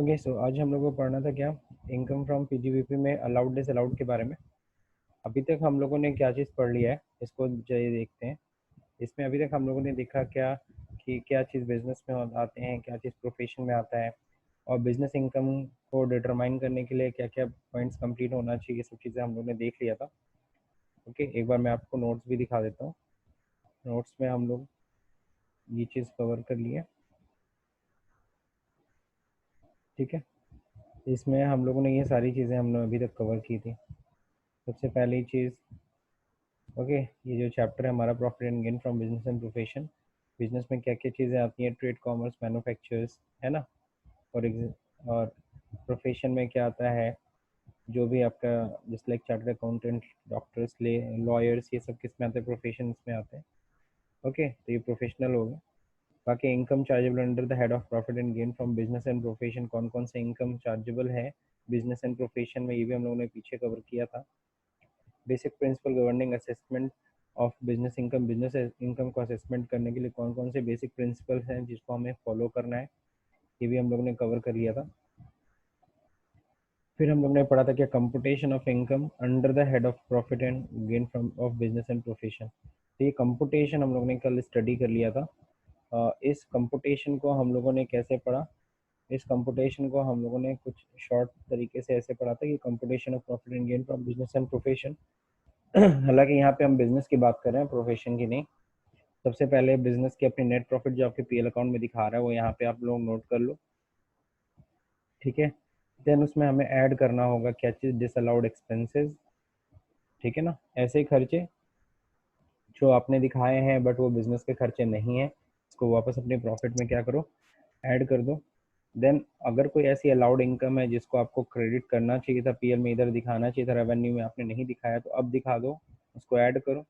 Okay so आज हम लोगों को पढ़ना था क्या, इनकम फ्रॉम पीजीबीपी में अलाउड डिसअलाउड के बारे में। अभी तक हम लोगों ने क्या चीज़ पढ़ लिया है, इसको चलिए देखते हैं। इसमें अभी तक हम लोगों ने देखा क्या कि क्या चीज़ बिजनेस में आते हैं, क्या चीज़ प्रोफेशन में आता है, और बिजनेस इनकम को डिटरमाइन करने के लिए क्या क्या पॉइंट्स कंप्लीट होना चाहिए, ये सब चीज़ें हम लोग ने देख लिया था। ओके, एक बार मैं आपको नोट्स भी दिखा देता हूँ। नोट्स में हम लोग ये चीज़ कवर कर लिए, ठीक है। इसमें हम लोगों ने ये सारी चीज़ें हमने अभी तक कवर की थी। सबसे पहली चीज़, ओके, ये जो चैप्टर है हमारा profit and gain from business and profession. Business में क्या क्या चीज़ें आती हैं, ट्रेड, कॉमर्स, मैन्युफैक्चर्स, है ना। और प्रोफेशन में क्या आता है, जो भी आपका just like chartered accountant, doctors, lawyers, ये सब किस में आते हैं, प्रोफेशन में आते हैं। ओके, तो ये प्रोफेशनल हो गए। बाकी income chargeable under the head of profit and gain from business and profession, कौन कौन से इनकम चार्जेबल है बिजनेस एंड प्रोफेशन में, ये भी हम लोगों ने पीछे कवर किया था। Basic principle governing assessment of business income, business income को असेसमेंट करने के लिए कौन कौन से बेसिक प्रिंसिपल्स हैं जिसको हमें फॉलो करना है, ये भी हम लोगों ने कवर कर लिया था। फिर हम लोग ने पढ़ा था कि computation of income under the head of profit and gain from of business and profession. तो ये कंपुटेशन हम लोग ने कल स्टडी कर लिया था। इस कंपुटेशन को हम लोगों ने कैसे पढ़ा, इस कंपुटेशन को हम लोगों ने कुछ शॉर्ट तरीके से ऐसे पढ़ा था कि computation of profit and gain from business and profession. हालांकि यहाँ पे हम बिजनेस की बात कर रहे हैं, प्रोफेशन की नहीं। सबसे पहले बिजनेस की अपनी नेट प्रॉफिट जो आपके पीएल अकाउंट में दिखा रहा है वो यहाँ पे आप लोग नोट कर लो, ठीक है। देन उसमें हमें ऐड करना होगा क्या चीज़, डिसअलाउड एक्सपेंसेस, ठीक है ना। ऐसे ही खर्चे जो आपने दिखाए हैं बट वो बिजनेस के खर्चे नहीं है, इसको वापस अपने प्रॉफिट में क्या करो, ऐड कर दो। देन अगर कोई ऐसी अलाउड इनकम है जिसको आपको क्रेडिट करना चाहिए था, पीएल में इधर दिखाना चाहिए था, रेवेन्यू में आपने नहीं दिखाया तो अब दिखा दो, उसको ऐड करो।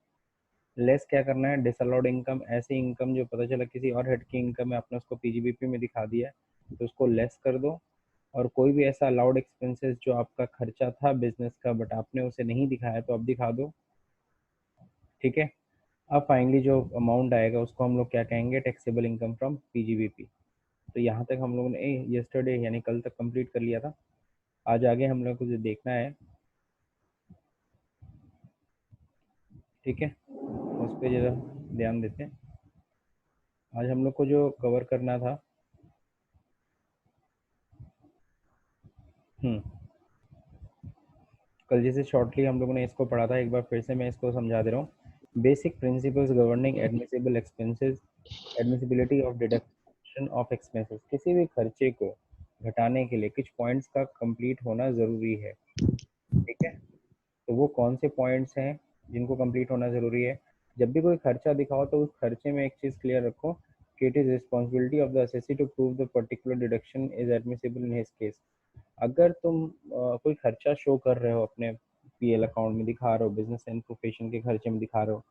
लेस क्या करना है, डिसअलाउड इनकम, ऐसी इनकम जो पता चला किसी और हेड की इनकम है, आपने उसको पीजीबीपी में दिखा दिया है तो उसको लेस कर दो। और कोई भी ऐसा अलाउड एक्सपेंसेस जो आपका खर्चा था बिजनेस का बट आपने उसे नहीं दिखाया तो अब दिखा दो, ठीक है। अब फाइनली जो अमाउंट आएगा उसको हम लोग क्या कहेंगे, टैक्सेबल इनकम फ्रॉम पीजीबीपी। तो यहाँ तक हम लोगों ने यस्टरडे यानी कल तक कंप्लीट कर लिया था। आज आगे हम लोग को जो देखना है, ठीक है, उस पर ज़रा ध्यान देते हैं। आज हम लोग को जो कवर करना था, कल जैसे शॉर्टली हम लोगों ने इसको पढ़ा था, एक बार फिर से मैं इसको समझा दे रहा हूँ। Basic principles governing admissible expenses, admissibility of deduction of expenses. किसी भी खर्चे को घटाने के लिए कुछ पॉइंट्स का कंप्लीट होना ज़रूरी है, ठीक है। तो वो कौन से पॉइंट्स हैं जिनको कंप्लीट होना ज़रूरी है। जब भी कोई खर्चा दिखाओ तो उस खर्चे में एक चीज़ क्लियर रखो कि it is responsibility of the assessee to prove the particular deduction is admissible in his case. अगर तुम कोई खर्चा शो कर रहे हो, अपने पीएल अकाउंट में दिखा रहे हो, बिजनेस एंड प्रोफेशन के खर्चे में दिखा रहे हो,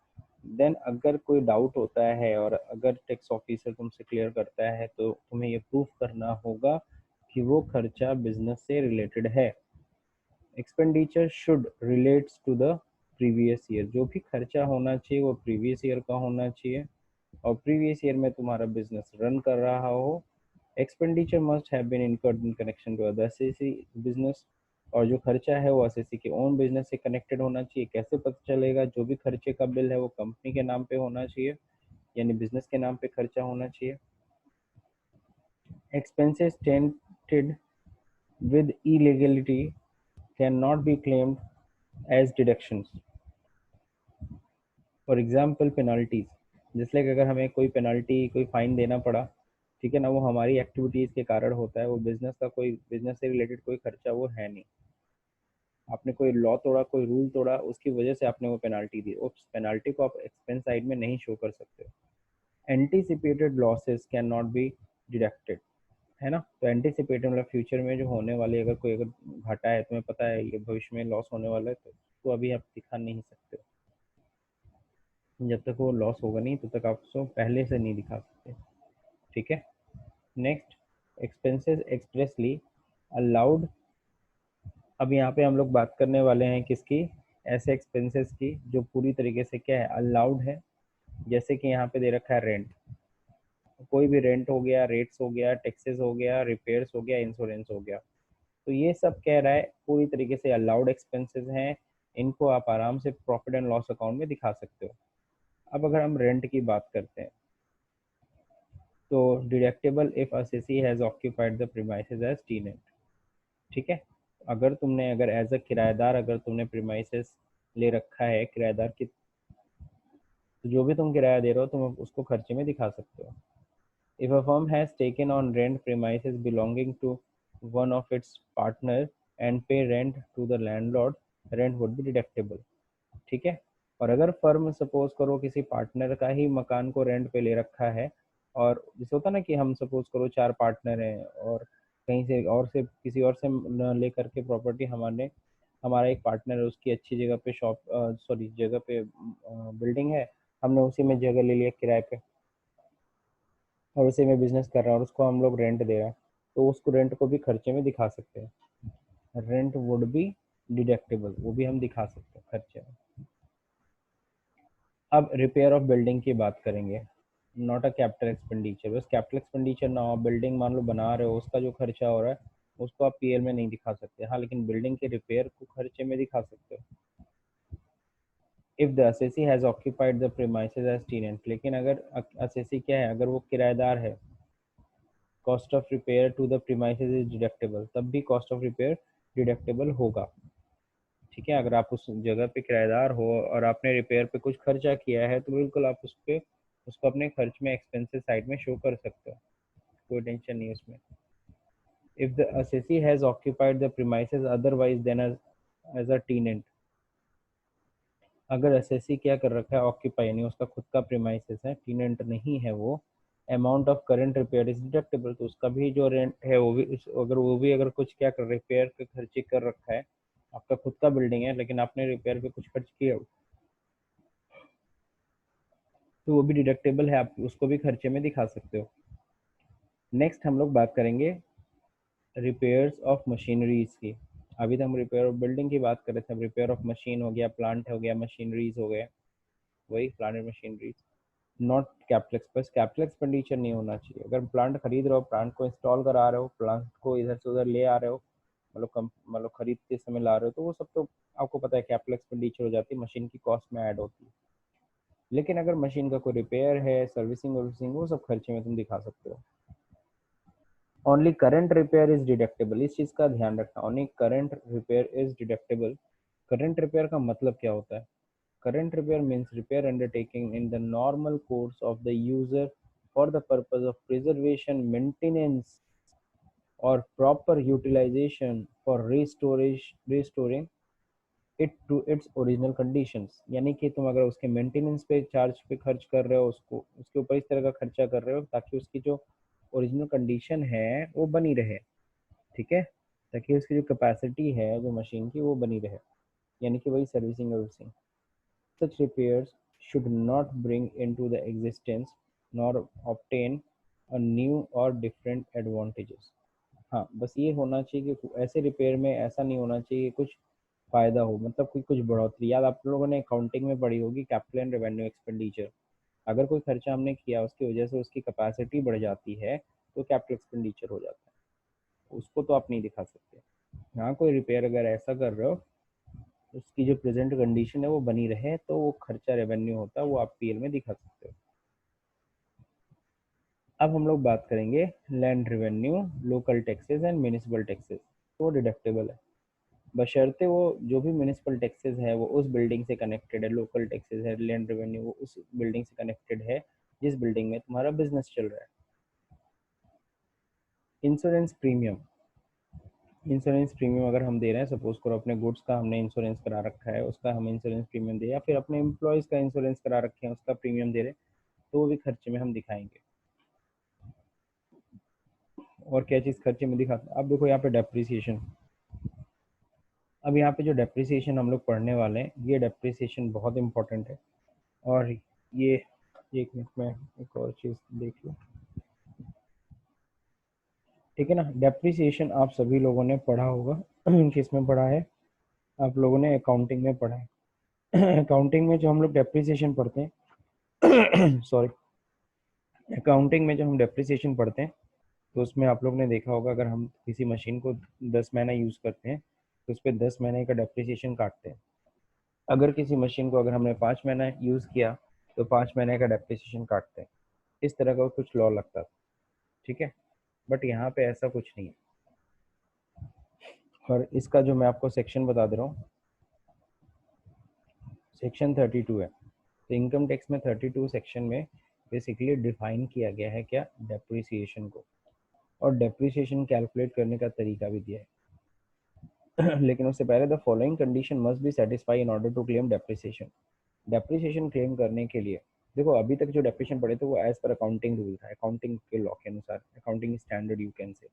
देन अगर कोई डाउट होता है और अगर टैक्स ऑफिसर तुमसे क्लियर करता है तो तुम्हें ये प्रूफ करना होगा कि वो खर्चा बिजनेस से रिलेटेड है। Expenditure should relates to the previous year, जो भी खर्चा होना चाहिए वो प्रीवियस ईयर का होना चाहिए और प्रीवियस ईयर में तुम्हारा बिजनेस रन कर रहा हो। Expenditure must have been incurred in connection to other SSC business, और जो खर्चा है वो एसएससी के ओन बिजनेस से कनेक्टेड होना चाहिए। कैसे पता चलेगा, जो भी खर्चे का बिल है वो कंपनी के नाम पे होना चाहिए, यानी बिजनेस के नाम पे खर्चा होना चाहिए। Expenses tainted with illegality cannot be claimed as deductions. For example penalties, जैसे अगर हमें कोई पेनल्टी, कोई फाइन देना पड़ा, ठीक है ना, वो हमारी एक्टिविटीज़ के कारण होता है, वो बिजनेस का कोई, बिजनेस से रिलेटेड कोई खर्चा वो है नहीं। आपने कोई लॉ तोड़ा, कोई रूल तोड़ा, उसकी वजह से आपने वो पेनल्टी दी, उस पेनल्टी को आप एक्सपेंस साइड में नहीं शो कर सकते। Anticipated losses can not be deducted, है ना। तो एंटीसिपेटेड मतलब फ्यूचर में जो होने वाले, अगर कोई अगर घाटा है, तुम्हें पता है ये भविष्य में लॉस होने वाला है, तो अभी आप दिखा नहीं सकते। जब तक वो लॉस होगा नहीं तब तक आप उसको पहले से नहीं दिखा सकते, ठीक है। Next, expenses expressly allowed. अब यहाँ पे हम लोग बात करने वाले हैं किसकी, ऐसे एक्सपेंसेस की जो पूरी तरीके से क्या है, अलाउड है। जैसे कि यहाँ पे दे रखा है रेंट, कोई भी रेंट हो गया, रेट्स हो गया, टैक्सेस हो गया, रिपेयर्स हो गया, इंश्योरेंस हो गया। तो ये सब कह रहा है पूरी तरीके से अलाउड एक्सपेंसेस हैं, इनको आप आराम से प्रॉफिट एंड लॉस अकाउंट में दिखा सकते हो। अब अगर हम रेंट की बात करते हैं तो deductible if assessee has occupied the premises as tenant. ठीक है, अगर एज अ किराएदार अगर तुमने प्रीमाइसेस ले रखा है किराएदार की, तो जो भी तुम किराया दे रहे हो तुम उसको खर्चे में दिखा सकते हो। If a firm has taken on rent premises belonging to one of its partner and pay rent to the landlord, rent would be deductible। ठीक है, और अगर फर्म सपोज करो किसी पार्टनर का ही मकान को रेंट पे ले रखा है, और जैसे होता ना कि हम सपोज करो 4 पार्टनर हैं और कहीं से और से किसी और से लेकर के प्रॉपर्टी हमारे हमारा एक पार्टनर है, उसकी अच्छी जगह पे शॉप सॉरी जगह पे बिल्डिंग है, हमने उसी में जगह ले लिया किराए पे और उसी में बिजनेस कर रहा है और उसको हम लोग रेंट दे रहा है, तो उसको रेंट को भी खर्चे में दिखा सकते हैं। रेंट वुड बी डिडक्टेबल, वो भी हम दिखा सकते हैं खर्चे में। अब रिपेयर ऑफ बिल्डिंग की बात करेंगे, नॉट अ कैपिटल एक्सपेंडिचर। बस कैपिटल एक्सपेंडिचर ना हो, बिल्डिंग मान लो बना रहे हो, उसका जो खर्चा हो रहा है उसको आप पीएल में नहीं दिखा सकते, हाँ लेकिन बिल्डिंग के रिपेयर को खर्चे में दिखा सकते हो। If the assessee has occupied the premises as tenant, लेकिन अगर असेसी क्या है, अगर वो किराएदार है, cost of repair to the premises is deductible, तब भी कॉस्ट ऑफ रिपेयर डिडक्टेबल होगा। ठीक है, अगर आप उस जगह पे किराएदार हो और आपने रिपेयर पे कुछ खर्चा किया है तो बिल्कुल आप उस पे उसको अपने खर्च में एक्सपेंसेस साइड में शो कर सकते हो, कोई टेंशन नहीं उसमें। If the assessee has occupied the premises otherwise then as a tenant, अगर असेसी क्या कर रखा है, ऑक्यूपाई यानी उसका खुद का प्रीमाइसेस है, टेनेंट नहीं है वो, amount of current repair is deductible, तो उसका भी जो रेंट है वो भी अगर कुछ क्या कर रिपेयर के खर्चे कर रखा है, आपका खुद का बिल्डिंग है लेकिन आपने रिपेयर पे कुछ खर्च किया तो वो भी डिडक्टेबल है, आप उसको भी खर्चे में दिखा सकते हो। नेक्स्ट हम लोग बात करेंगे रिपेयर्स ऑफ मशीनरीज की। अभी तो हम रिपेयर ऑफ बिल्डिंग की बात कर रहे थे, अब रिपेयर ऑफ मशीन हो गया, प्लांट हो गया, मशीनरीज हो गए, वही plant and machineries. Not capital expense, capital expenditure नहीं होना चाहिए। अगर प्लांट खरीद रहे हो, प्लांट को इंस्टॉल करा रहे हो, प्लांट को इधर से उधर ले आ रहे हो, मतलब खरीदते समय ला रहे हो, तो वो सब तो आपको पता है कैपिटल एक्सपेंडिचर हो जाती है, मशीन की कॉस्ट में ऐड होती है। लेकिन अगर मशीन का कोई रिपेयर है, सर्विसिंग वर्विसिंग, वो सब खर्चे में तुम दिखा सकते हो। Only current repair is deductible, इस चीज का ध्यान रखना, only current repair is deductible. Current repair का मतलब क्या होता है? Current repair means repair undertaking in the normal course of the user for the purpose of preservation, maintenance और proper utilization for restoring it to its original conditions. यानी कि तुम अगर उसके मेंटेनेंस पे चार्ज पे खर्च कर रहे हो, उसको उसके ऊपर इस तरह का खर्चा कर रहे हो ताकि उसकी जो ओरिजिनल कंडीशन है वो बनी रहे। ठीक है, ताकि उसकी जो कैपेसिटी है जो मशीन की वो बनी रहे, यानी कि वही servicing servicing. Such repairs should not bring into the existence nor obtain a new और डिफरेंट एडवांटेजेस। हाँ, बस ये होना चाहिए कि ऐसे रिपेयर में ऐसा नहीं होना चाहिए कि कुछ फायदा हो, मतलब कोई कुछ बढ़ोतरी। याद आप लोगों ने अकाउंटिंग में पढ़ी होगी कैपिटल एंड रेवेन्यू एक्सपेंडिचर, अगर कोई खर्चा हमने किया उसकी वजह से उसकी कैपेसिटी बढ़ जाती है तो कैपिटल एक्सपेंडिचर हो जाता है, उसको तो आप नहीं दिखा सकते। हाँ, कोई रिपेयर अगर ऐसा कर रहे हो उसकी जो प्रेजेंट कंडीशन है वो बनी रहे तो वो खर्चा रेवेन्यू होता है, वो आप पीएल में दिखा सकते हो। अब हम लोग बात करेंगे land revenue, local taxes and municipal taxes. तो डिडक्टेबल है बशर्ते वो जो भी म्यूनिसिपल टैक्सेस है वो उस बिल्डिंग से कनेक्टेड है, लोकल टैक्सेस है, लैंड रेवेन्यू वो उस बिल्डिंग से कनेक्टेड है जिस बिल्डिंग में तुम्हारा बिजनेस चल रहा है। इंश्योरेंस प्रीमियम, इंश्योरेंस प्रीमियम अगर हम दे रहे हैं, सपोज करो अपने गुड्स का हमने इंश्योरेंस करा रखा है, उसका हम इंश्योरेंस प्रीमियम दे, या फिर अपने एम्प्लॉयज़ का इंश्योरेंस करा रखे हैं उसका प्रीमियम दे रहे हैं, तो वो भी खर्चे में हम दिखाएंगे। और क्या चीज़ खर्चे में दिखाते हैं, अब देखो यहाँ पे डेप्रिसिएशन। अब यहाँ पे जो डेप्रिसिएशन हम लोग पढ़ने वाले हैं, ये डेप्रिसिएशन बहुत इंपॉर्टेंट है। और ये एक मिनट में एक और चीज़ देख लो, ठीक है ना। डेप्रिसिएशन आप सभी लोगों ने पढ़ा होगा किस में पढ़ा है? आप लोगों ने अकाउंटिंग में पढ़ा है। अकाउंटिंग में जो हम लोग डेप्रिसिएशन पढ़ते हैं सॉरी, अकाउंटिंग में जब हम डेप्रिसिएशन पढ़ते हैं तो उसमें आप लोग ने देखा होगा, अगर हम किसी मशीन को 10 महीना यूज़ करते हैं तो उस पर 10 महीने का डेप्रिसिएशन काटते हैं। अगर किसी मशीन को अगर हमने 5 महीना यूज़ किया तो 5 महीने का डेप्रिसिएशन काटते हैं। इस तरह का कुछ लॉ लगता था, ठीक है। बट यहाँ पे ऐसा कुछ नहीं है। और इसका जो मैं आपको सेक्शन बता दे रहा हूँ, सेक्शन 32 है। तो इनकम टैक्स में 32 सेक्शन में बेसिकली डिफाइन किया गया है क्या, डेप्रिसिएशन को, और डेप्रिसिएशन कैलकुलेट करने का तरीका भी दिया है। लेकिन उससे पहले the following condition must be satisfy in order to claim depreciation. Depreciation claim करने के लिए देखो, अभी तक जो डेप्रिसिएशन पड़े थे वो एज पर अकाउंटिंग रूल था, अकाउंटिंग के लॉ के अनुसार, अकाउंटिंग स्टैंडर्ड यू कैन से।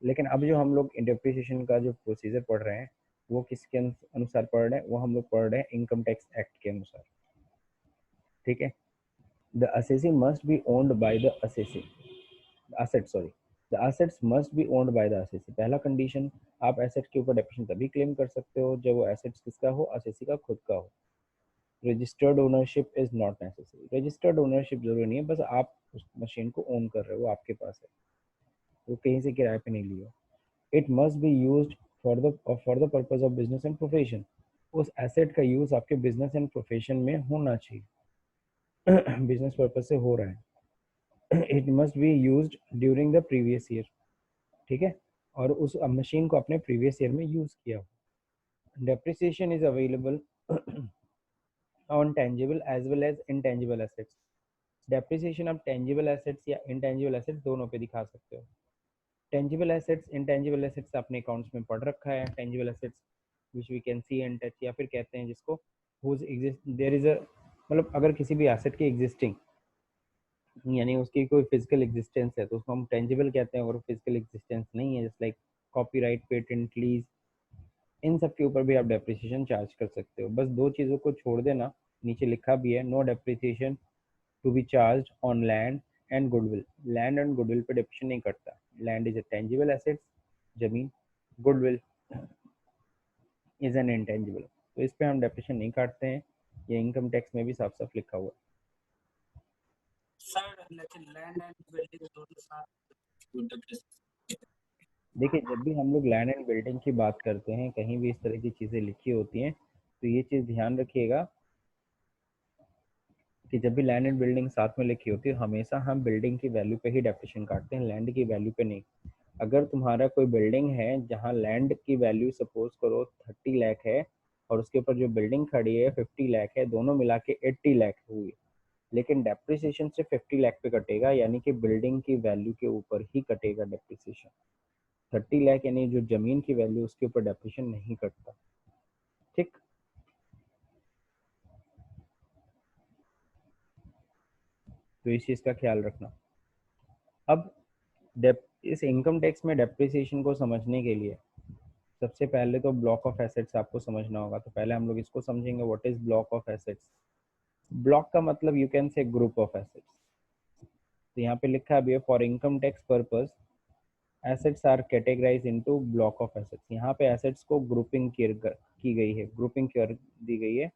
लेकिन अब जो हम लोग डेप्रिसिएशन का जो प्रोसीजर पढ़ रहे हैं वो किसके अनुसार पढ़ रहे हैं, वो हम लोग पढ़ रहे हैं इनकम टैक्स एक्ट के अनुसार, ठीक है। The assessee must be owned by the assessee, asset sorry, the assets must be owned by the assessee। पहला कंडीशन, आप एसेट के ऊपर डेप्रिसिएशन तभी क्लेम कर सकते हो जब वो एसेट्स किसका हो, असेसी का खुद का हो। Registered ownership is not necessary, registered ownership जरूरी नहीं है, बस आप उस मशीन को ओन कर रहे हो, आपके पास है, वो कहीं से किराए पे नहीं लिया। It must be used for the purpose of business and profession, उस एसेट का यूज आपके बिजनेस एंड प्रोफेशन में होना चाहिए। बिजनेस पर्पज से हो रहा है। It must be used during the previous year, ठीक है, और उस मशीन को अपने प्रीवियस ईयर में यूज किया हो। Depreciation is available on tangible as well as intangible assets. Depreciation आप टेंजिबल एसेट्स या इनटेंजिबल एसेट्स दोनों पे दिखा सकते हो। टेंजिबल एसेट्स, इनटेंजिबल एसेट्स आपने अकाउंट्स में पढ़ रखा है। Tangible assets which we can see and touch, या फिर कहते हैं जिसको whose exist there is a, मतलब अगर किसी भी एसेट की एग्जिस्टिंग यानी उसकी कोई फिजिकल एग्जिस्टेंस है तो उसको हम टेंजिबल कहते हैं, और फिजिकल एग्जिस्टेंस नहीं है, just like copyright, patent, lease, इन सब के ऊपर भी आप डेप्रिसिएशन चार्ज कर सकते हो। बस दो चीज़ों को छोड़ देना, नीचे लिखा भी है, no depreciation to be charge on land and goodwill. Land and goodwill पे डेप्रिसिएशन नहीं कटता। Land is a tangible assets, जमीन, गुडविल इज एन इंटेंजिबल, तो इस पे हम डेप्रिसिएशन नहीं काटते हैं। ये इनकम टैक्स में भी साफ साफ लिखा हुआ है। सर लेकिन लैंड एंड बिल्डिंग दोनों साथ, देखिए, जब भी हम लोग लैंड एंड बिल्डिंग की बात करते हैं, कहीं भी इस तरह की चीज़ें लिखी होती हैं, तो ये चीज़ ध्यान रखिएगा कि जब भी लैंड एंड बिल्डिंग साथ में लिखी होती है, हमेशा हम बिल्डिंग की वैल्यू पे ही डेप्रिसिएशन काटते हैं, लैंड की वैल्यू पे नहीं। अगर तुम्हारा कोई बिल्डिंग है जहाँ लैंड की वैल्यू सपोज करो 30 लाख है, और उसके ऊपर जो बिल्डिंग खड़ी है 50 लाख है, दोनों मिला के 80 लाख हुई, लेकिन डेप्रिसिएशन से 50 लाख पे कटेगा, यानी कि बिल्डिंग की वैल्यू के ऊपर ही कटेगा डेप्रिसिएशन। 30 लाख यानी जो जमीन की वैल्यू, उसके ऊपर डेप्रिसिएशन नहीं कटता, ठीक। तो इस चीज़ का ख्याल रखना। अब इस इनकम टैक्स में डेप्रिसिएशन को समझने के लिए सबसे पहले तो ब्लॉक ऑफ एसेट्स आपको समझना होगा। तो पहले हम लोग इसको समझेंगे, what is block of assets. Block का मतलब you can say group of assets. तो यहाँ पे लिखा है for income tax purpose assets are categorise into block of assets. यहाँ पे एसेट्स को ग्रुपिंग की गई है, ग्रुपिंग कर दी गई है,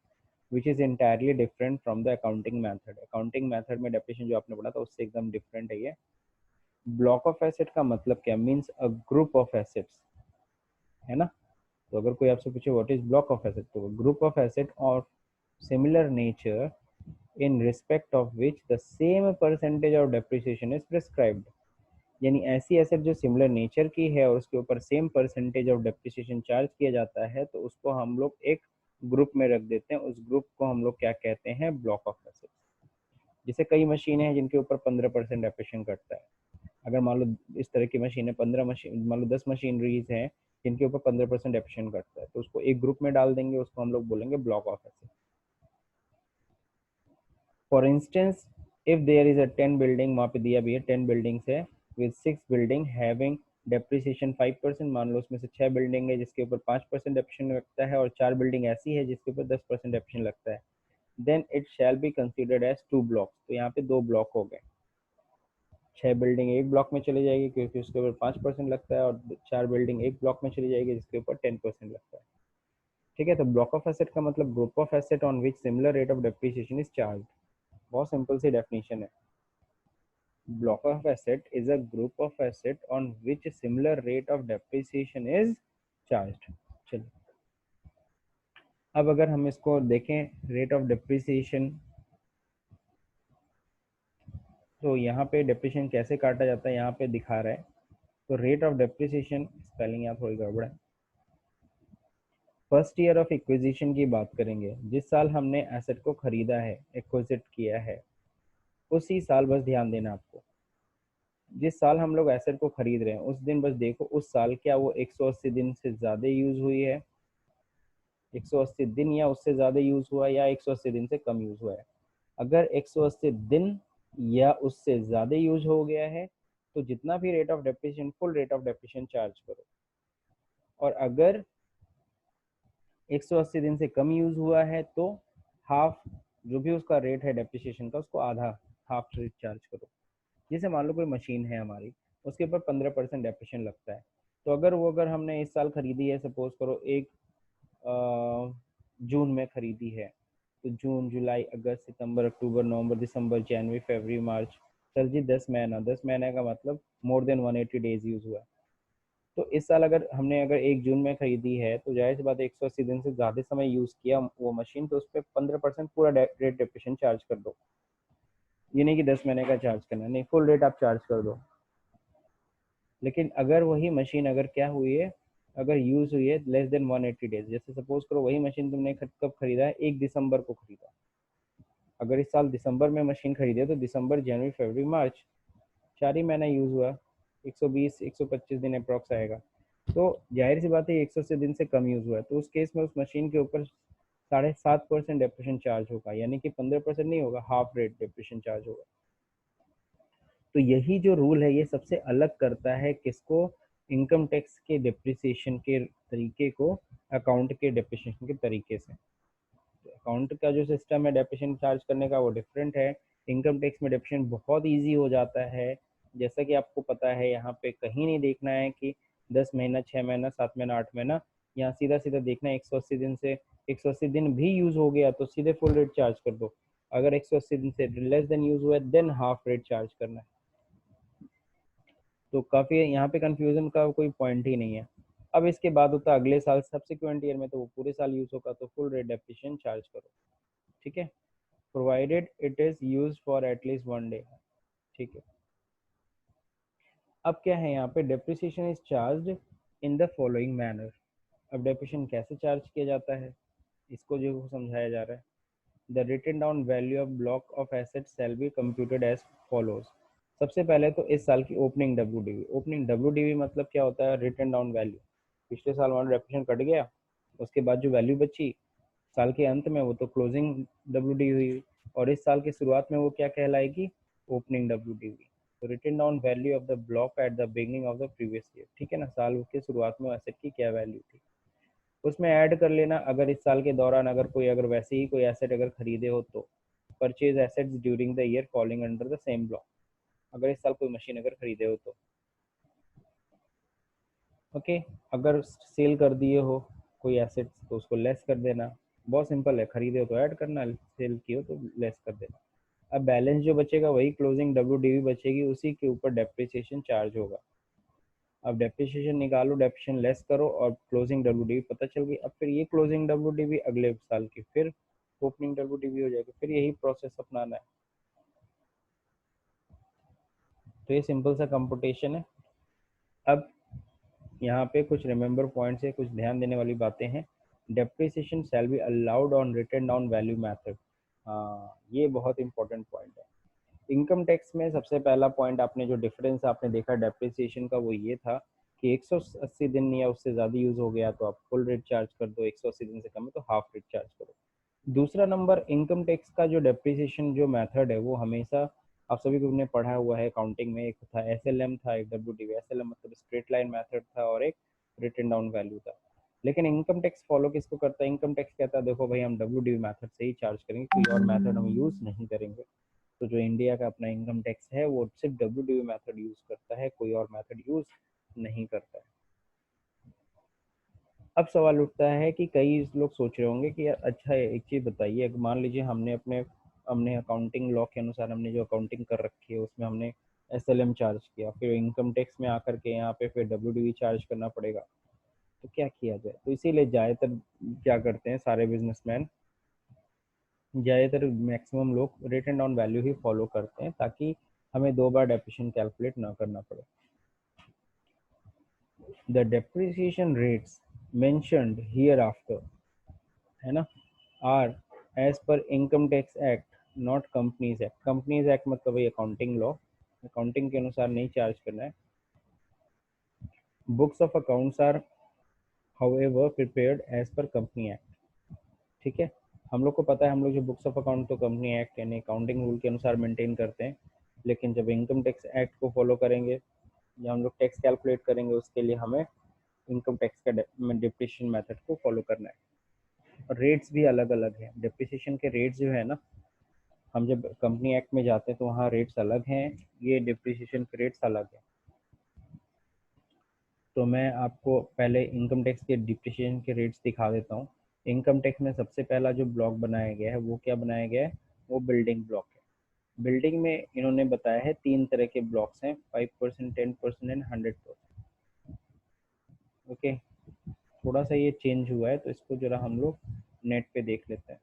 which is entirely different from the accounting method. Accounting method में डेफिनेशन जो आपने पढ़ा था उससे एकदम डिफरेंट है ये। ब्लॉक ऑफ एसेट का मतलब क्या, means a group of assets, है ना। तो अगर कोई आपसे पूछे what is block of asset, तो ग्रुप ऑफ एसेट और similar nature in respect of which the same percentage of depreciation is prescribed. यानी ऐसी एसेट जो सिमिलर नेचर की है और उसके ऊपर same percentage of depreciation charge किया जाता है, तो उसको हम लोग एक ग्रुप में रख देते हैं। उस ग्रुप को हम लोग क्या कहते हैं, ब्लॉक ऑफ एसेट। जैसे कई मशीनें हैं जिनके ऊपर 15% डेप्रिसिएशन कटता है। अगर मान लो इस तरह की मशीन है, 15 मशीन, मान लो 10 मशीनरीज हैं जिनके ऊपर 15% डेप्रिसिएशन कटता है, तो उसको एक ग्रुप में डाल देंगे, उसको हम लोग बोलेंगे block of asset. For instance if there is a 10 building, वहाँ पे दिया भी है 10 बिल्डिंग्स है विद 6 बिल्डिंग हैविंग डेप्रिसिएशन 5%। मान लो उसमें से 6 बिल्डिंग है जिसके ऊपर 5% डेप्रिसिएशन लगता है, और 4 बिल्डिंग ऐसी है जिसके ऊपर 10% डेप्रिसिएशन लगता है, then it shall be considered as 2 blocks. तो यहाँ पे 2 ब्लॉक हो गए। 6 बिल्डिंग एक ब्लॉक में चली जाएगी क्योंकि उसके ऊपर 5% लगता है, और 4 बिल्डिंग एक ब्लॉक में चली जाएगी जिसके ऊपर 10% लगता है, ठीक है। तो ब्लॉक ऑफ एसेट का मतलब group of asset on which similar rate of depreciation is charge. बहुत सिंपल सी डेफिनेशन है। block of asset is a group of asset on which a similar rate of depreciation is charged. चलिए अब अगर हम इसको देखें रेट ऑफ डिप्रिसिएशन, तो यहाँ पे डिप्रिसिएशन कैसे काटा जाता है यहाँ पे दिखा रहा है। तो रेट ऑफ डिप्रिसिएशन, स्पेलिंग यहाँ थोड़ी गड़बड़ है। फर्स्ट ईयर ऑफ एक्विजिशन की बात करेंगे, जिस साल हमने एसेट को खरीदा है, एक्विजिट किया है, उसी साल बस ध्यान देना आपको, जिस साल हम लोग एसेट को खरीद रहे हैं उस दिन बस देखो उस साल क्या वो 180 दिन से ज़्यादा यूज़ हुई है, 180 दिन या उससे ज़्यादा यूज़ हुआ, या 180 दिन से कम यूज़ हुआ है। अगर 180 दिन या उससे ज़्यादा यूज हो गया है तो जितना भी rate of depreciation, full rate of depreciation charge करो। और अगर 180 दिन से कम यूज हुआ है तो हाफ, जो भी उसका रेट है डेप्रिसिएशन का, उसको आधा, हाफ रेट चार्ज करो। जैसे मान लो कोई मशीन है हमारी, उसके ऊपर 15% डेप्रिसिएशन लगता है, तो अगर हमने इस साल खरीदी है, सपोज करो 1 जून में खरीदी है, तो जून, जुलाई, अगस्त, सितंबर, अक्टूबर, नवंबर, दिसंबर, जनवरी, फरवरी, मार्च, सर जी 10 महीना, 10 महीने का मतलब मोर देन 180 डेज यूज हुआ। तो इस साल अगर 1 जून में खरीदी है तो जाहिर सी बात है 180 दिन से ज़्यादा समय यूज़ किया वो मशीन, तो उस पर 15% पूरा रेट डेप्रिसिएशन चार्ज कर दो। ये नहीं कि 10 महीने का चार्ज करना, नहीं, फुल रेट आप चार्ज कर दो। लेकिन अगर वही मशीन अगर क्या हुई है, अगर यूज़ हुई है लेस देन 180 डेज, जैसे सपोज करो वही मशीन तुमने कब खरीदा है, 1 दिसंबर को खरीदा, अगर इस साल दिसंबर में मशीन खरीदे तो दिसंबर, जनवरी, फरवरी, मार्च, 4 ही महीना यूज़ हुआ, 120 125 दिन अप्रॉक्स आएगा। तो जाहिर सी बात है 180 दिन से कम यूज़ हुआ है, तो उस केस में उस मशीन के ऊपर 7.5% डेप्रिसिएशन चार्ज होगा, यानी कि 15% नहीं होगा, हाफ रेट डेप्रिसिएशन चार्ज होगा। तो यही जो रूल है ये सबसे अलग करता है किसको, इनकम टैक्स के डेप्रिसिएशन के तरीके को अकाउंट के डेप्रिसिएशन के तरीके से। अकाउंट का जो सिस्टम है डेप्रिसिएशन चार्ज करने का वो डिफरेंट है, इनकम टैक्स में डेप्रिसिएशन बहुत इजी हो जाता है। जैसा कि आपको पता है यहाँ पे कहीं नहीं देखना है कि 10 महीना, 6 महीना, 7 महीना, 8 महीना, यहाँ सीधा सीधा देखना है 180 दिन से, 180 दिन भी यूज हो गया तो सीधे फुल रेट चार्ज कर दो, अगर 180 दिन से लेस देन यूज हुआ है देन हाफ रेट चार्ज करना है। तो काफ़ी यहाँ पे कंफ्यूजन का कोई पॉइंट ही नहीं है। अब इसके बाद होता है अगले साल सब्सिक्वेंट ईयर में, तो वो पूरे साल यूज होगा तो फुल रेट डेप्रिसिएशन चार्ज करो, ठीक है, provided it is use for at least 1 day, ठीक है। अब क्या है यहाँ पे, depreciation is charge in the following manner. अब डेप्रिसिएशन कैसे चार्ज किया जाता है इसको जो समझाया जा रहा है। The written down value of block of assets shall be computed as follows. सबसे पहले तो इस साल की ओपनिंग डब्ल्यू, ओपनिंग डब्ल्यू मतलब क्या होता है, रिटन डाउन वैल्यू, पिछले साल वाला डेप्रिसिएशन कट गया, उसके बाद जो वैल्यू बची साल के अंत में वो तो क्लोजिंग डब्ल्यू हुई, और इस साल की शुरुआत में वो क्या कहलाएगी, ओपनिंग डब्ल्यू हुई। तो written down value of the block at the beginning of the previous year, ठीक है ना, साल के शुरुआत में एसेट की क्या वैल्यू थी उसमें ऐड कर लेना। अगर इस साल के दौरान अगर वैसे ही कोई एसेट अगर खरीदे हो तो purchase assets during the year falling under the same block, अगर इस साल कोई मशीन अगर खरीदे हो तो ओके। अगर सेल कर दिए हो कोई एसेट तो उसको लेस कर देना, बहुत सिंपल है, खरीदे हो तो ऐड करना, सेल किए हो तो लेस कर देना। अब बैलेंस जो बचेगा वही क्लोजिंग डब्ल्यू बचेगी, उसी के ऊपर डेप्रिसिएशन चार्ज होगा। अब डेप्रिसिएशन निकालो, डेप्रिसिएशन लेस करो और क्लोजिंग डब्ल्यू पता चल गई। अब फिर ये क्लोजिंग डब्ल्यू अगले साल की फिर ओपनिंग डब्ल्यू हो जाएगी, फिर यही प्रोसेस अपनाना है। तो ये सिंपल सा कंप्यूटेशन है। अब यहाँ पे कुछ रिमेंबर पॉइंट्स है, कुछ ध्यान देने वाली बातें हैं। Depreciation shall be allowed on written down value method, हाँ ये बहुत इंपॉर्टेंट पॉइंट है। इनकम टैक्स में सबसे पहला पॉइंट आपने जो डिफरेंस आपने देखा डेप्रिसिएशन का वो ये था कि 180 दिन या उससे ज़्यादा यूज़ हो गया तो आप फुल रेट चार्ज कर दो, 180 दिन से कम है तो हाफ रेट चार्ज करो। दूसरा नंबर, इनकम टैक्स का जो डेप्रिसिएशन जो मेथड है वो हमेशा आप सभी को ने पढ़ा हुआ है अकाउंटिंग में, एक था एसएलएम था, एक डब्ल्यूडीवी, एसएलएम मतलब स्ट्रेट लाइन मेथड था और एक रिटन डाउन वैल्यू था। लेकिन इनकम टैक्स फॉलो किसको करता है, इनकम टैक्स कहता है देखो भाई हम डब्ल्यूडीवी मेथड से ही चार्ज करेंगे, कोई और मेथड हम यूज़ नहीं करेंगे। तो जो इंडिया का अपना इनकम टैक्स है वो सिर्फ डब्ल्यूडीवी मेथड यूज़ करता है, कोई और मेथड यूज़ नहीं करता है। अब सवाल उठता है कि कई लोग सोच रहे होंगे कि यार अच्छा है, एक चीज़ बताइए, अगर मान लीजिए हमने अकाउंटिंग लॉ के अनुसार हमने जो अकाउंटिंग कर रखी है उसमें हमने SLM चार्ज किया, फिर इनकम टैक्स में आकर के यहाँ पे फिर WDV चार्ज करना पड़ेगा। तो क्या किया जाए? तो इसीलिए ज़्यादातर क्या करते हैं सारे बिजनेसमैन, ज़्यादातर मैक्सिमम लोग rate and on value he follow करते हैं, ताकि हमें 2 बार डेप्रिसिएशन कैलकुलेट ना करना पड़े। The depreciation rates mentioned hereafter, है ना, are as per income tax act, not companies act. Companies act मतलब वही अकाउंटिंग लॉ, अकाउंटिंग के अनुसार नहीं चार्ज करना है। Books of accounts are however prepared as per company act. ठीक है, हम लोग को पता है, हम लोग जो बुक्स ऑफ अकाउंट तो कंपनी एक्ट यानी अकाउंटिंग रूल के अनुसार मेंटेन करते हैं, लेकिन जब इनकम टैक्स एक्ट को फॉलो करेंगे या हम लोग टैक्स कैलकुलेट करेंगे, उसके लिए हमें इनकम टैक्स का डिप्रिसिएशन मेथड को फॉलो करना है। और रेट्स भी अलग अलग हैं, डिप्रिसिएशन के रेट्स जो है ना, हम जब कंपनी एक्ट में जाते हैं तो वहाँ रेट्स अलग हैं, ये डिप्रिसिएशन के रेट्स अलग हैं। तो मैं आपको पहले इनकम टैक्स के डिप्रिसिएशन के रेट्स दिखा देता हूँ। इनकम टैक्स में सबसे पहला जो ब्लॉक बनाया गया है वो क्या बनाया गया है, वो बिल्डिंग ब्लॉक है। बिल्डिंग में इन्होंने बताया है 3 तरह के ब्लॉक्स हैं, 5%, 10% एंड 100%। ओके, थोड़ा सा ये चेंज हुआ है, तो इसको जरा हम लोग नेट पे देख लेते हैं।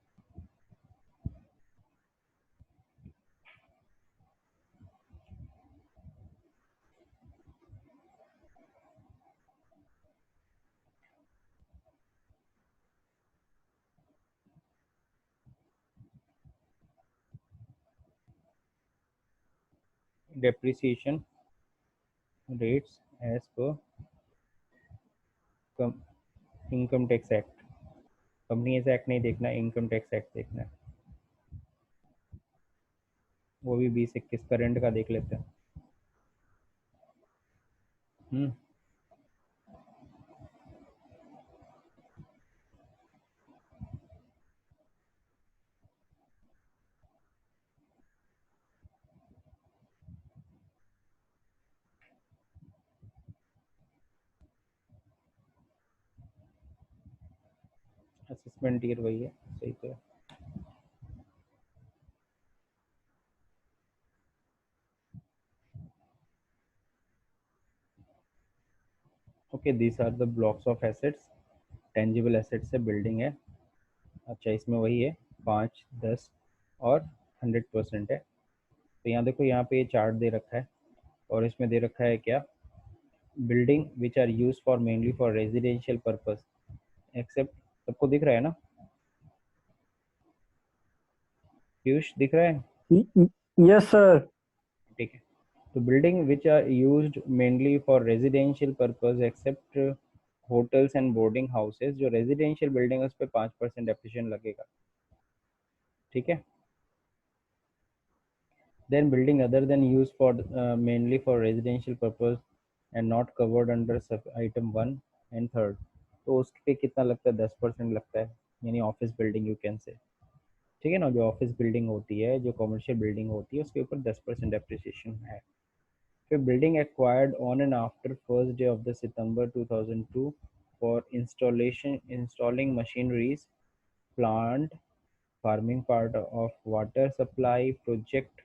Depreciation rates as per income tax act. Companies act नहीं देखना, इनकम टैक्स एक्ट देखना है, वो भी 2021 करंट का देख लेते हैं। असेसमेंट ईयर वही है, सही तो है। Okay, this are the blocks of assets. Tangible assets से बिल्डिंग है। अच्छा, इसमें वही है 5, 10 और 100% है। तो यहाँ देखो, यहाँ पे ये चार्ट दे रखा है और इसमें दे रखा है क्या, building which are use for mainly for residential purpose except. सबको दिख रहा है ना, पीयूष दिख रहा है? Yes sir. ठीक है, तो building which are used mainly for residential purpose except hotels and boarding houses, जो रेजिडेंशियल बिल्डिंग है उस पर 5% डेप्रिसिएशन लगेगा। ठीक है, then building other than used for mainly for residential purpose and not covered under sub item 1 and 3rd, तो उस पे कितना लगता है, 10% लगता है, यानी ऑफिस बिल्डिंग यू कैन से। ठीक है ना, जो ऑफिस बिल्डिंग होती है, जो कमर्शियल बिल्डिंग होती है, उसके ऊपर 10% डेप्रिसिएशन है। फिर building acquired on and after first day of the September 2002 for installing machineries, plant, farming part of water supply project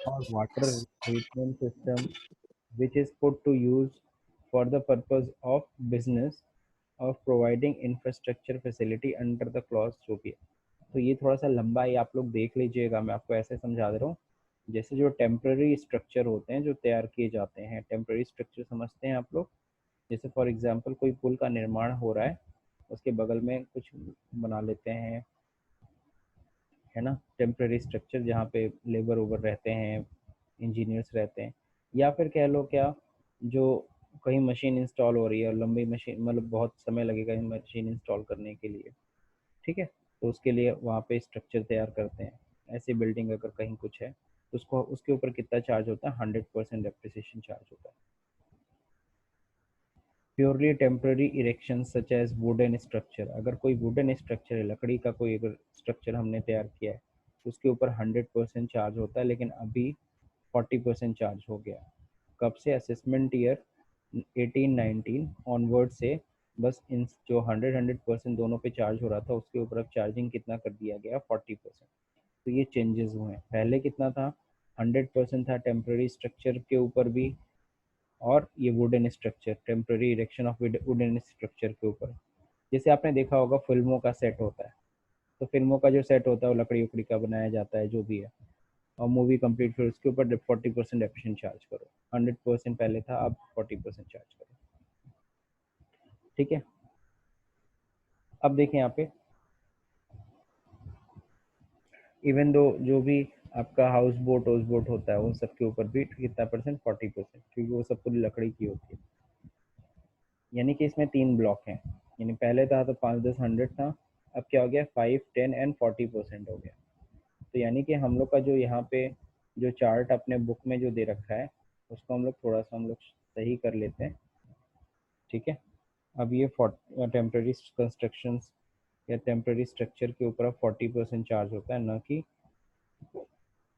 or water treatment system which is put to use for the purpose of business of providing infrastructure facility under the clause जो भी है। तो ये थोड़ा सा लंबा है, आप लोग देख लीजिएगा, मैं आपको ऐसे समझा दे रहा हूँ। जैसे जो टेम्प्रेरी स्ट्रक्चर होते हैं जो तैयार किए जाते हैं, टेम्प्रेरी स्ट्रक्चर समझते हैं आप लोग? जैसे फॉर एग्जांपल कोई पुल का निर्माण हो रहा है, उसके बगल में कुछ बना लेते हैं, है ना, टेम्प्रेरी स्ट्रक्चर जहाँ पे लेबर ओबर रहते हैं, इंजीनियर्स रहते हैं, या फिर कह लो क्या, जो कहीं मशीन इंस्टॉल हो रही है और लंबी मशीन, मतलब बहुत समय लगेगा मशीन इंस्टॉल करने के लिए। ठीक है, तो उसके लिए वहाँ पे स्ट्रक्चर तैयार करते हैं। ऐसी बिल्डिंग अगर कहीं कुछ है तो उसको, उसके ऊपर कितना चार्ज होता है, 100% डेप्रिसिएशन चार्ज होता है। Purely temporary erection such as wooden structure, अगर कोई वुडन स्ट्रक्चर है, लकड़ी का कोई अगर स्ट्रक्चर हमने तैयार किया है, तो उसके ऊपर 100% चार्ज होता है, लेकिन अभी 40% चार्ज हो गया। कब से? असेसमेंट ईयर 18-19 ऑनवर्ड से बस इन जो 100% दोनों पे चार्ज हो रहा था, उसके ऊपर अब चार्जिंग कितना कर दिया गया, 40%। तो ये चेंजेस हुए हैं। पहले कितना था, 100% था टेम्पररी स्ट्रक्चर के ऊपर भी, और ये wooden structure, temporary erection of wooden structure के ऊपर। जैसे आपने देखा होगा फिल्मों का सेट होता है, तो फिल्मों का जो सेट होता है वो लकड़ी उकड़ी का बनाया जाता है जो भी है, और मूवी कंप्लीट फिर उसके ऊपर 40% डेप्रिसिएशन चार्ज करो। 100% पहले था, अब 40% चार्ज करो। ठीक है, अब देखें यहाँ पे, इवन दो जो भी आपका हाउस बोट होता है, उन सब के ऊपर भी कितना परसेंट, 40%, क्योंकि वो सब पूरी लकड़ी की होती है। यानी कि इसमें 3 ब्लॉक हैं, यानी पहले था तो 5, 10, 100 था, अब क्या हो गया 5, 10 एंड 40% हो गया। तो यानी कि हम लोग का जो यहाँ पे जो चार्ट अपने बुक में जो दे रखा है, उसको हम लोग थोड़ा सा हम लोग सही कर लेते हैं। ठीक है, अब ये टेम्प्रेरी कंस्ट्रक्शंस या टेम्प्रेरी स्ट्रक्चर के ऊपर 40% चार्ज होता है, ना कि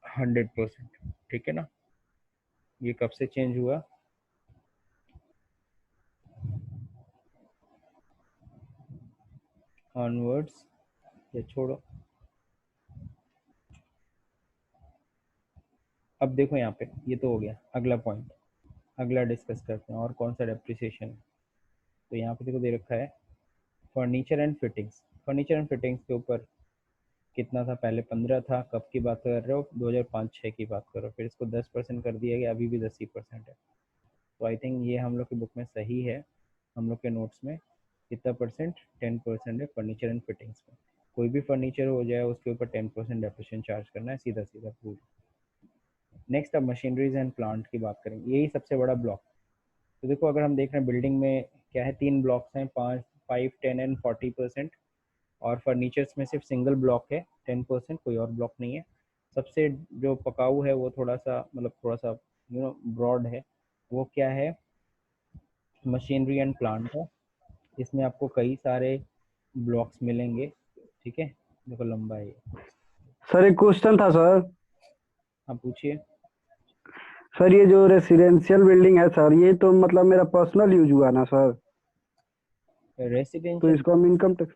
100%। ठीक है ना, ये कब से चेंज हुआ? ऑनवर्ड्स, या छोड़ो, अब देखो यहाँ पे, ये तो हो गया। अगला पॉइंट, अगला डिस्कस करते हैं, और कौन सा डेप्रिसिएशन है। तो यहाँ पे देखो दे रखा है furniture and fittings. Furniture and fittings के ऊपर कितना था पहले? 15 था। कब की बात कर रहे हो? 2005-6 की बात करो। फिर इसको 10% कर दिया गया, अभी भी 10% है। तो आई थिंक ये हम लोग की बुक में सही है, हम लोग के नोट्स में कितना परसेंट? 10% है फर्नीचर एंड फिटिंग्स में। कोई भी फर्नीचर हो जाए उसके ऊपर 10% डेप्रिसिएशन चार्ज करना है, सीधा सीधा प्रूव। नेक्स्ट अब मशीनरीज एंड प्लांट की बात करेंगे, यही सबसे बड़ा ब्लॉक। तो देखो अगर हम देख रहे हैं बिल्डिंग में क्या है, 3 ब्लॉक्स हैं, 5, 5, 10 एंड 40%। और फर्नीचर्स में सिर्फ सिंगल ब्लॉक है 10%, कोई और ब्लॉक नहीं है। सबसे जो पकाऊ है वो थोड़ा सा मतलब थोड़ा सा ब्रॉड है, वो क्या है? मशीनरी एंड प्लांट है। इसमें आपको कई सारे ब्लॉक्स मिलेंगे। ठीक है, देखो लंबा है ये। सर एक क्वेश्चन था सर। आप पूछिए। सर ये जो रेसिडेंशियल बिल्डिंग है सर, ये तो मतलब मेरा पर्सनल यूज हुआ ना सर, तो रेसिडेंशियल इसको हम इनकम टैक्स।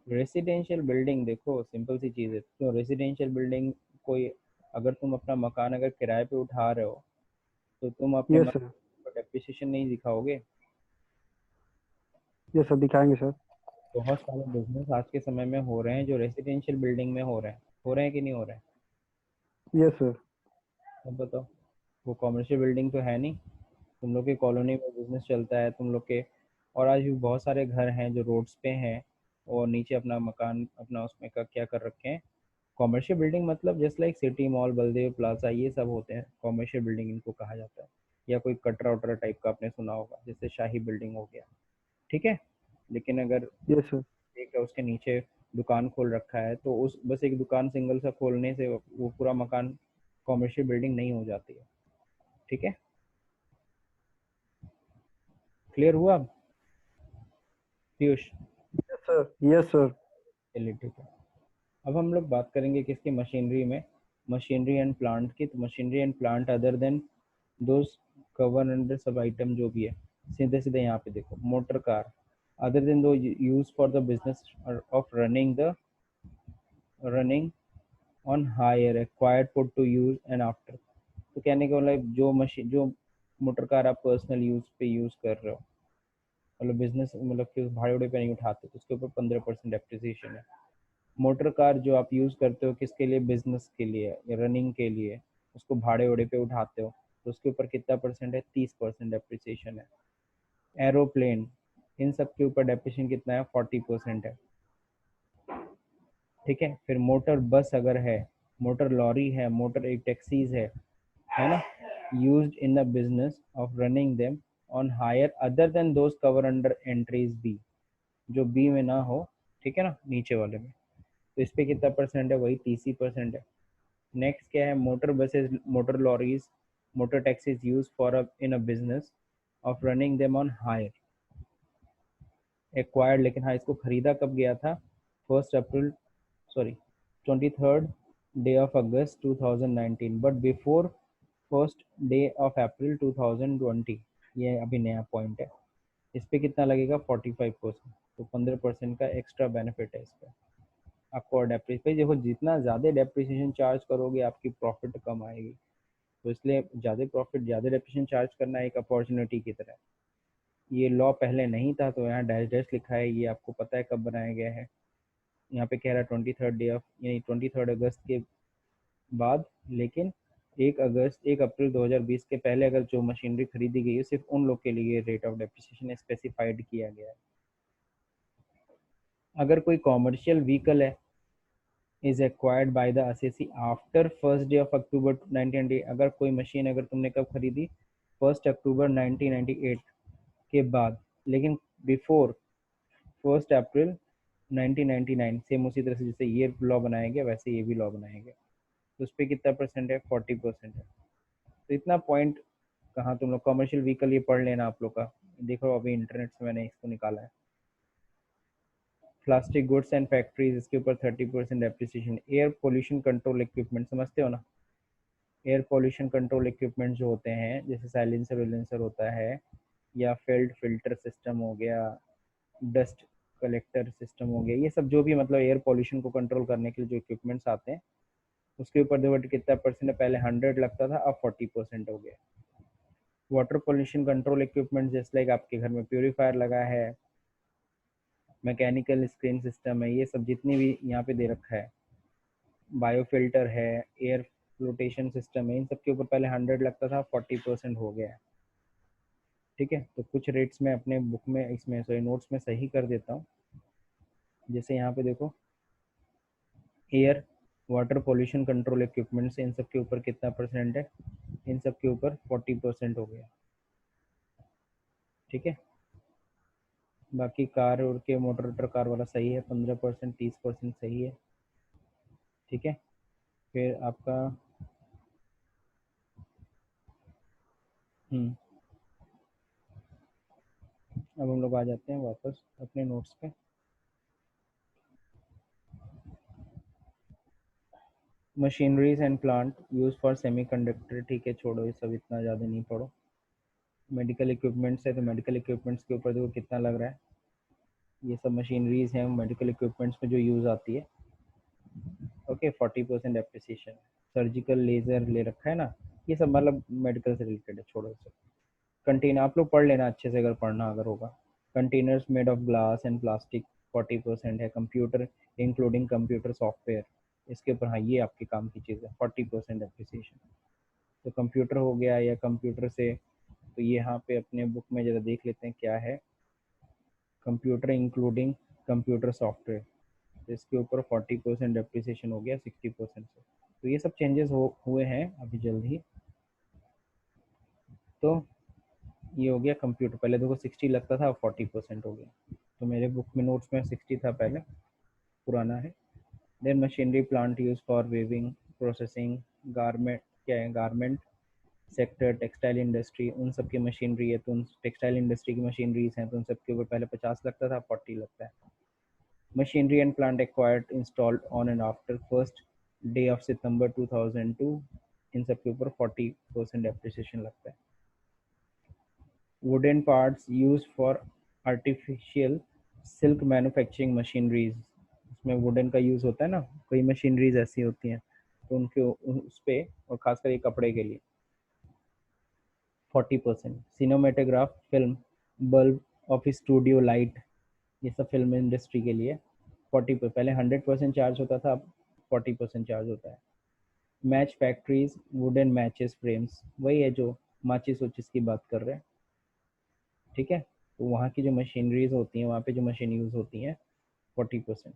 रेसिडेंशियल बिल्डिंग देखो सिंपल सी चीज़ है। तो रेसिडेंशियल बिल्डिंग कोई, अगर तुम अपना मकान अगर किराए पे उठा रहे हो, तो तुम अपने यस सर। मकान पर डेप्रिसिएशन नहीं दिखाओगे। यस सर, दिखाएंगे सर। बहुत सारे बिजनेस आज के समय में हो रहे हैं जो रेसिडेंशियल बिल्डिंग में हो रहे हैं कि नहीं हो रहे हैं? Yes sir. अब बताओ, वो कमर्शियल बिल्डिंग तो है नहीं। तुम लोग के कॉलोनी में बिजनेस चलता है तुम लोग के, और आज भी बहुत सारे घर हैं जो रोड्स पे हैं, और नीचे अपना मकान अपना उसमें का क्या कर रखे हैं, कॉमर्शियल बिल्डिंग। मतलब just like city mall, Baldev plaza, ये सब होते हैं कॉमर्शियल बिल्डिंग, इनको कहा जाता है। या कोई कटरा वटरा टाइप का आपने सुना होगा, जैसे शाही बिल्डिंग हो गया। ठीक है, लेकिन अगर यस सर। एक उसके नीचे दुकान खोल रखा है, तो उस बस एक दुकान सिंगल सा खोलने से वो पूरा मकान कॉमर्शियल बिल्डिंग नहीं हो जाती है। ठीक है, क्लियर हुआ अब Piyush? Yes sir. Yes sir. चलिए ठीक है। अब हम लोग बात करेंगे किसकी? मशीनरी में, मशीनरी एंड प्लांट की। तो machinery and plant other than those cover under sub item जो भी है, सीधे सीधे यहाँ पे देखो, motor car other than those use for the business of running on hire acquired put to use and after. तो कहने का मतलब जो मशीन जो मोटर कार आप पर्सनल यूज पे यूज कर रहे हो, मतलब बिजनेस मतलब कि भाड़े उड़े पे नहीं उठाते, तो उसके ऊपर 15% डेप्रिसिएशन है। मोटर कार जो आप यूज़ करते हो किसके लिए? बिजनेस के लिए या रनिंग के लिए, उसको भाड़े उड़े पे उठाते हो, तो उसके ऊपर कितना परसेंट है? 30% डेप्रिसिएशन है। एरोप्लेन, इन सब के ऊपर डेप्रिसिएशन कितना है? 40% है। ठीक है, फिर मोटर बस अगर है, मोटर लॉरी है, मोटर एक टैक्सीज है ना, used in the business of running them on hire other than those cover under entries B, जो बी में ना हो। ठीक है ना, नीचे वाले में। तो इस पे कितना परसेंट है? वही 30% है। नेक्स्ट क्या है? Motor buses, motor lorries, motor taxis use for in a business of running them on hire acquired. लेकिन हाँ, इसको खरीदा कब गया था? 1 अप्रैल, sorry 23rd day of August 2019, but before 1st day of April 2020। ये अभी नया पॉइंट है। इस पे कितना लगेगा? 45%। तो 15% का एक्स्ट्रा बेनिफिट है इस पर। आपको और डेप्रिसिएशन, देखो जितना ज़्यादा डेप्रिसिएशन चार्ज करोगे आपकी प्रॉफिट कम आएगी, तो इसलिए ज़्यादा प्रॉफिट ज़्यादा डेप्रिसिएशन चार्ज करना एक अपॉर्चुनिटी की तरह है। ये लॉ पहले नहीं था, तो यहाँ डैश डैश लिखा है, ये आपको पता है कब बनाया गया है। यहाँ पे कह रहा है 23rd डे ऑफ, यानी 23rd अगस्त के बाद, लेकिन 1 अप्रैल 2020 के पहले अगर जो मशीनरी खरीदी गई है सिर्फ उन लोग के लिए रेट ऑफ डेप्रिसिएशन स्पेसिफाइड किया गया है। अगर कोई कॉमर्शियल व्हीकल है is acquired by the assessee after 1 अक्टूबर 1998, अगर कोई मशीन अगर तुमने कब खरीदी 1 अक्टूबर 1998 के बाद, लेकिन बिफोर 1 अप्रैल 1999, सेम उसी तरह से जैसे ये लॉ बनाया गया वैसे ये भी लॉ बनाया गया, तो उस पर कितना परसेंट है, 40% है। तो इतना पॉइंट कहाँ, तुम लोग कमर्शियल व्हीकल ये पढ़ लेना आप लोग का, देखो अभी इंटरनेट से मैंने इसको निकाला है। प्लास्टिक गुड्स एंड फैक्ट्रीज, इसके ऊपर 30% depreciation. Air pollution control equipment, समझते हो ना, एयर पोल्यूशन कंट्रोल इक्विपमेंट जो होते हैं जैसे साइलेंसर वाइलेंसर होता है, या फील्ड फिल्टर सिस्टम हो गया, डस्ट कलेक्टर सिस्टम हो गया, ये सब जो भी मतलब एयर पोल्यूशन को कंट्रोल करने के लिए जो इक्विपमेंट्स आते हैं, उसके ऊपर देखो कितना परसेंट है, पहले 100 लगता था, अब 40% हो गया। वाटर पोल्यूशन कंट्रोल इक्विपमेंट जैसे लाइक आपके घर में प्योरीफायर लगा है, मैकेनिकल स्क्रीन सिस्टम है, ये सब जितनी भी यहाँ पे दे रखा है, बायोफिल्टर है, एयर फ्लोटेशन सिस्टम है, इन सब के ऊपर पहले 100 लगता था, 40% हो गया है। ठीक है, तो कुछ रेट्स में अपने बुक में इसमें सॉरी नोट्स में सही कर देता हूँ। जैसे यहाँ पे देखो air water pollution control equipments, इन सब के ऊपर कितना परसेंट है, इन सब के ऊपर 40% हो गया। ठीक है, बाकी कार और के मोटर कार वाला सही है, 15%, 30% सही है। ठीक है, फिर आपका अब हम लोग आ जाते हैं वापस अपने नोट्स पे। Machineries and plant use for semiconductor, ठीक है छोड़ो ये सब, इतना ज़्यादा नहीं पढ़ो। मेडिकल इक्विपमेंट्स है, तो मेडिकल इक्विपमेंट्स के ऊपर देखो कितना लग रहा है, ये सब मशीनरीज हैं मेडिकल इक्विपमेंट्स में जो यूज़ आती है। Okay, 40% appreciation. सर्जिकल लेज़र ले रखा है ना, ये सब मतलब मेडिकल से रिलेटेड है, छोड़ो सब। कंटेनर आप लोग पढ़ लेना अच्छे से अगर पढ़ना अगर होगा। Containers made of glass and plastic 40% है। कंप्यूटर इंक्लूडिंग कंप्यूटर सॉफ्टवेयर, इसके ऊपर हाँ ये आपके काम की चीज़ है, 40% एप्रिसिएशन। तो कंप्यूटर हो गया या कंप्यूटर से, तो ये यहाँ पे अपने बुक में ज़रा देख लेते हैं क्या है, कंप्यूटर इंक्लूडिंग कंप्यूटर सॉफ्टवेयर, तो इसके ऊपर 40% डेप्रिसिएशन हो गया 60% से। तो ये सब चेंजेस हुए हैं अभी जल्द ही। तो ये हो गया कंप्यूटर, पहले देखो 60 लगता था, अब 40% हो गया। तो मेरे बुक में नोट्स में 60 था पहले, पुराना है। Then machinery plant use for weaving processing, garment क्या है, गारमेंट सेक्टर, टेक्सटाइल इंडस्ट्री, उन सब की मशीनरी है, तो उन टेक्सटाइल इंडस्ट्री की मशीनरीज हैं, तो उन सब के ऊपर पहले 50 लगता था, 40 लगता है। Machinery and plant acquired installed on and after 1 of September 2002, इन सब के ऊपर 40% एप्रिसिएशन लगता है। Wooden parts use for artificial silk manufacturing machineries, उसमें वुडन का यूज़ होता है ना, कई मशीनरीज ऐसी होती हैं, तो उनके उस पर, और खासकर ये कपड़े के लिए 40%। Cinematograph film, bulb of studio light, ये सब फिल्म इंडस्ट्री के लिए 40, पहले 100% चार्ज होता था, अब 40% चार्ज होता है। Match factories, wooden matches frames, वही है जो माचिस वचिस की बात कर रहे हैं। ठीक है, तो वहाँ की जो मशीनरीज होती हैं, वहाँ पे जो मशीन यूज़ होती हैं 40%।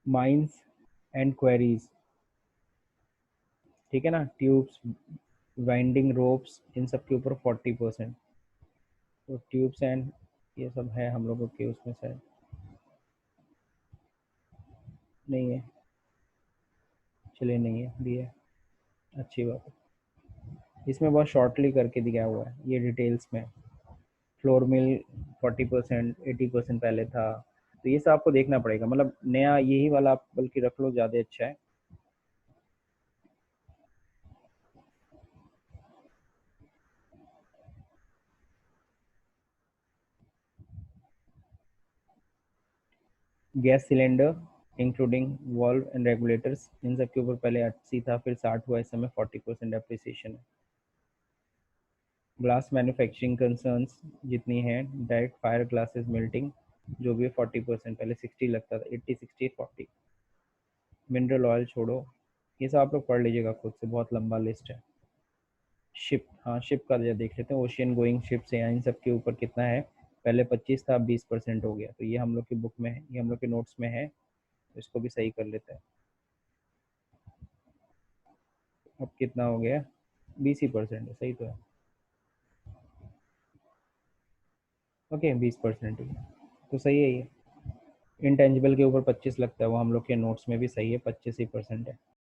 माइंस एंड क्वेरीज, ठीक है ना, ट्यूब्स, वाइंडिंग रोप्स, इन सब के ऊपर 40%। तो ट्यूब्स एंड ये सब है हम लोगों के उसमें से नहीं है, चलिए नहीं है भी है, अच्छी बात है। इसमें बहुत शॉर्टली करके दिया हुआ है ये डिटेल्स में। फ्लोर मिल 40%, 80% पहले था, तो ये सब आपको देखना पड़ेगा, मतलब नया यही वाला आप बल्कि रख लो, ज़्यादा अच्छा है। Gas cylinder including valve and regulators, इन सब के ऊपर पहले 80 था, फिर 60 हुआ, इस समय 40% डेप्रिसिएशन है। ग्लास मैन्युफैक्चरिंग कंसर्न्स जितनी हैं, डायरेक्ट फायर ग्लासेस मेल्टिंग जो भी 40%, पहले 60 लगता था, 80 60 40। मिनरल ऑयल छोड़ो, ये सब आप लोग पढ़ लीजिएगा खुद से, बहुत लंबा लिस्ट है। शिप, हाँ शिप का देख लेते हैं, ओशियन गोइंग शिप्स हैं, इन सब के ऊपर कितना है, पहले 25 था, अब 20% हो गया, तो ये हम लोग की बुक में है, ये हम लोग के नोट्स में है, तो इसको भी सही कर लेते हैं। अब कितना हो गया, 20% है, सही तो है, ओके 20% ही तो सही है ये। इंटेंजिबल के ऊपर 25 लगता है, वो हम लोग के नोट्स में भी सही है, 25% है।